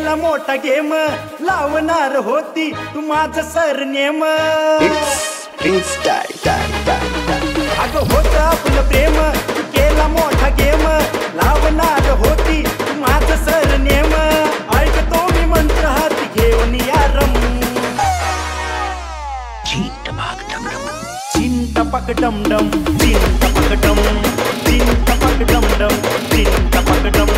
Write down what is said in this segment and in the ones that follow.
केला मोठा गेम लावणार होती तू माझं सरनेम अगं होतं आपलं प्रेम तू केला मोठा गेम लावणार होती तू माझं सरनेम ऐकतो मी मंत्र हाती घेऊन या रम चिंटपक डम डम चिंटपक डम चिंटपक डम डम चिंटपक डम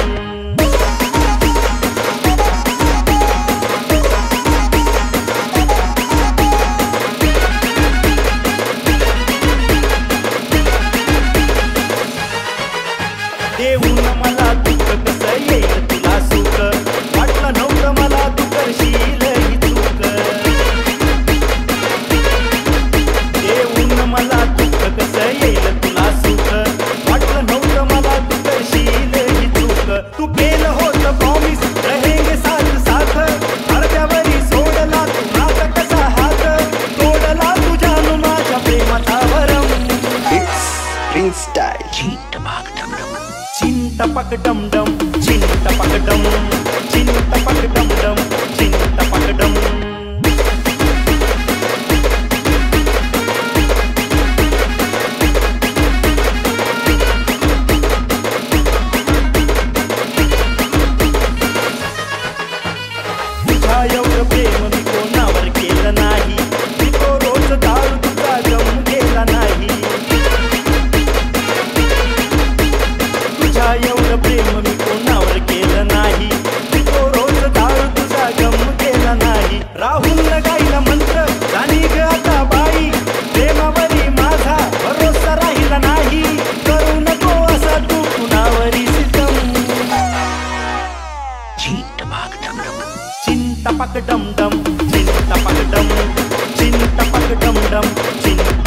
देऊन मला दुःख कसं येईल तुला सुख वाटलं नव्हतं मला तू करशील ही चूक देऊन मला दुःख कसं येईल तुला सुख वाटलं नव्हतं मला तू करशील ही चूक तू केलं होतं प्रॉमिस रहेंगे साथ साथ अर्ध्यावरी सोडला तू माझा कसा हात तोडला तुझ्यानं माझ्या प्रेमाचा भरम चिंटपक डम डम चिंटपक डम चिंटपक डम डम चिंटपक डम तुझ्या एवढं प्रेम मी कोणावर केलं नाही मी तो रोज दारू तुझा जम गेला नाही तुझ्या एवढं प्रेम मी कोणावर केलं नाही मी तो रोज दारू तुझा गम केला नाही राहुल गायला मंत्र जाणी ग आता बाई प्रेमावरी माझा भरोसा राहिला नाही करू नको असा तू कुणावरी सितम चिंटपक डम डम चिंटपक डम चिंटपक डम डम चिंट